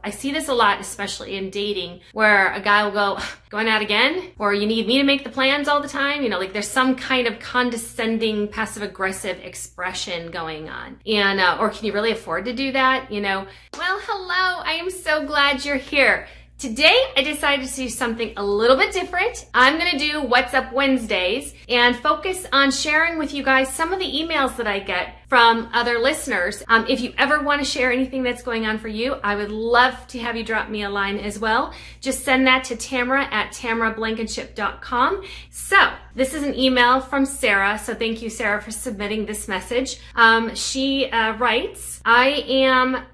I see this a lot, especially in dating, where a guy will go, going out again? Or you need me to make the plans all the time? You know, like there's some kind of condescending, passive aggressive expression going on. And, or can you really afford to do that? You know, well, hello, I am so glad you're here. Today, I decided to do something a little bit different. I'm going to do What's Up Wednesdays and focus on sharing with you guys some of the emails that I get from other listeners. If you ever want to share anything that's going on for you, I would love to have you drop me a line as well. Just send that to Tamra at tamrablankenship.com. So this is an email from Sarah. So thank you, Sarah, for submitting this message. She writes, I am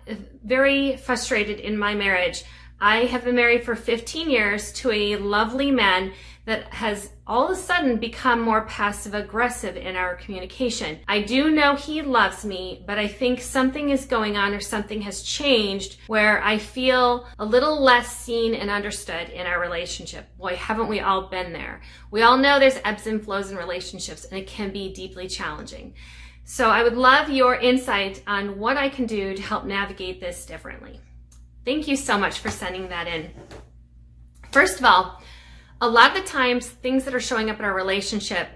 very frustrated in my marriage. I have been married for 15 years to a lovely man that has all of a sudden become more passive aggressive in our communication. I do know he loves me, but I think something is going on or something has changed where I feel a little less seen and understood in our relationship. Boy, haven't we all been there. We all know there's ebbs and flows in relationships and it can be deeply challenging. So I would love your insight on what I can do to help navigate this differently. Thank you so much for sending that in. First of all, a lot of the times things that are showing up in our relationship,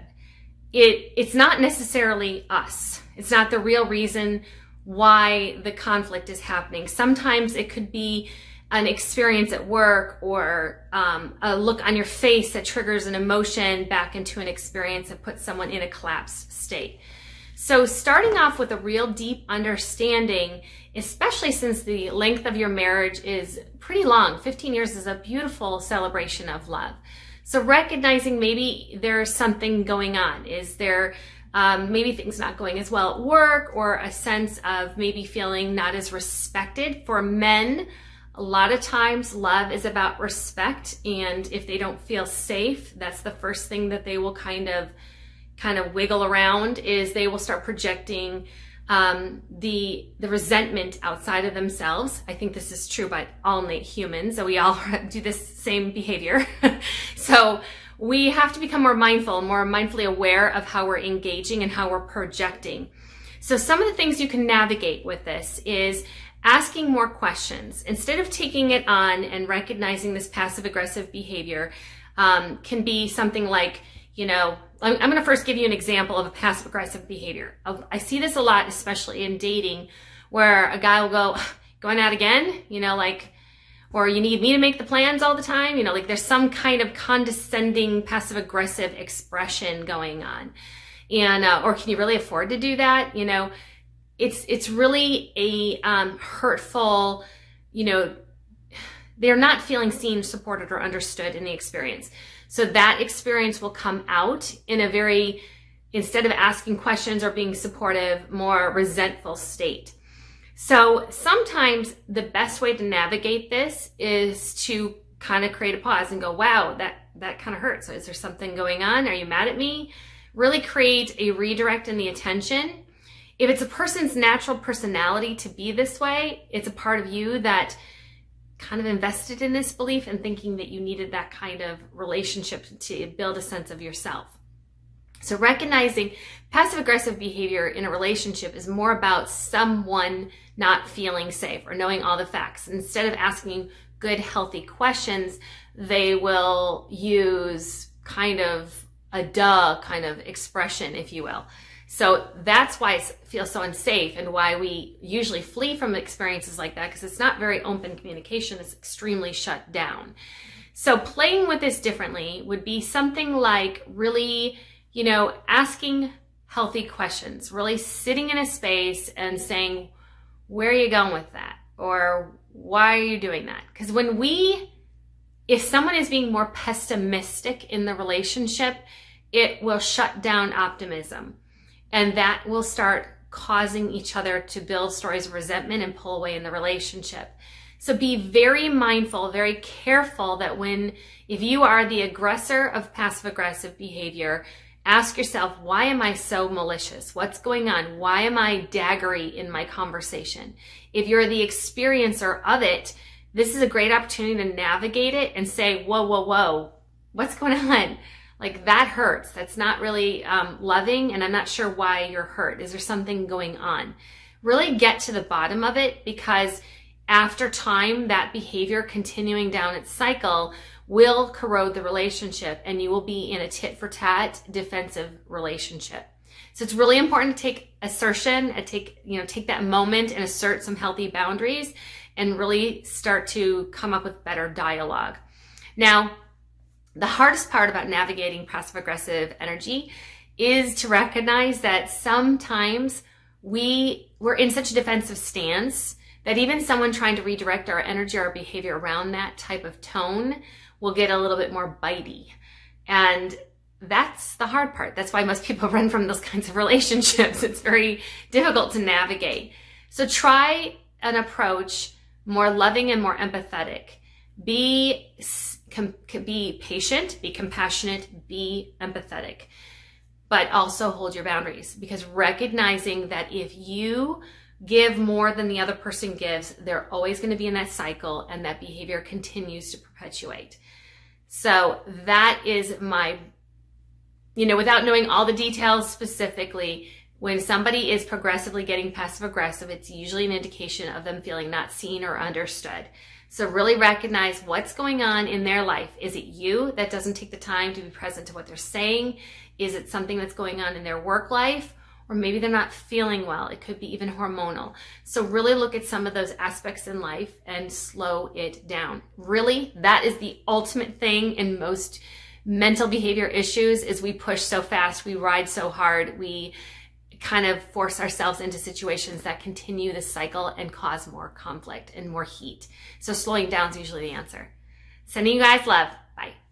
it's not necessarily us. It's not the real reason why the conflict is happening. Sometimes it could be an experience at work or a look on your face that triggers an emotion back into an experience that puts someone in a collapsed state. So starting off with a real deep understanding, especially since the length of your marriage is pretty long, 15 years is a beautiful celebration of love. So recognizing maybe there's something going on. Is there maybe things not going as well at work, or a sense of maybe feeling not as respected? For men, a lot of times love is about respect, and if they don't feel safe, that's the first thing that they will kind of wiggle around, is they will start projecting the resentment outside of themselves. I think this is true by all humans, so we all do this same behavior. So we have to become more mindful, more mindfully aware of how we're engaging and how we're projecting. So some of the things you can navigate with this is asking more questions. Instead of taking it on and recognizing this passive aggressive behavior, can be something like, you know, I'm going to first give you an example of a passive aggressive behavior. I see this a lot, especially in dating, where a guy will go, going out again, you know, like, or you need me to make the plans all the time, you know, like there's some kind of condescending passive aggressive expression going on. And, or can you really afford to do that? You know, it's really a hurtful, you know, they're not feeling seen, supported, or understood in the experience. So that experience will come out in a very, instead of asking questions or being supportive, more resentful state. So sometimes the best way to navigate this is to kind of create a pause and go, wow, that kind of hurts. So is there something going on? Are you mad at me? Really create a redirect in the attention. If it's a person's natural personality to be this way, it's a part of you that kind of invested in this belief and thinking that you needed that kind of relationship to build a sense of yourself. So recognizing passive aggressive behavior in a relationship is more about someone not feeling safe or knowing all the facts. Instead of asking good, healthy questions, they will use kind of a duh kind of expression, if you will. So that's why it feels so unsafe and why we usually flee from experiences like that, because it's not very open communication. It's extremely shut down. So playing with this differently would be something like really, you know, asking healthy questions, really sitting in a space and saying, where are you going with that? Or why are you doing that? Because if someone is being more pessimistic in the relationship, it will shut down optimism. And that will start causing each other to build stories of resentment and pull away in the relationship. So be very mindful, very careful that if you are the aggressor of passive aggressive behavior, ask yourself, why am I so malicious? What's going on? Why am I daggery in my conversation? If you're the experiencer of it, this is a great opportunity to navigate it and say, whoa, whoa, whoa, what's going on? Like, that hurts. That's not really loving, and I'm not sure why you're hurt. Is there something going on? Really get to the bottom of it, because after time, that behavior continuing down its cycle will corrode the relationship, and you will be in a tit-for-tat defensive relationship. So it's really important to take assertion and take that moment and assert some healthy boundaries and really start to come up with better dialogue. Now, the hardest part about navigating passive-aggressive energy is to recognize that sometimes we're in such a defensive stance that even someone trying to redirect our energy or our behavior around that type of tone will get a little bit more bitey. And that's the hard part. That's why most people run from those kinds of relationships. It's very difficult to navigate. So try an approach more loving and more empathetic. Be patient, be compassionate, be empathetic, but also hold your boundaries, because recognizing that if you give more than the other person gives, they're always going to be in that cycle, and that behavior continues to perpetuate. So that is my, without knowing all the details specifically, when somebody is progressively getting passive aggressive, it's usually an indication of them feeling not seen or understood. So really recognize what's going on in their life. Is it you that doesn't take the time to be present to what they're saying? Is it something that's going on in their work life? Or maybe they're not feeling well. It could be even hormonal. So really look at some of those aspects in life and slow it down. Really, that is the ultimate thing in most mental behavior issues, is we push so fast, we ride so hard, we kind of force ourselves into situations that continue the cycle and cause more conflict and more heat. So slowing down is usually the answer. Sending you guys love.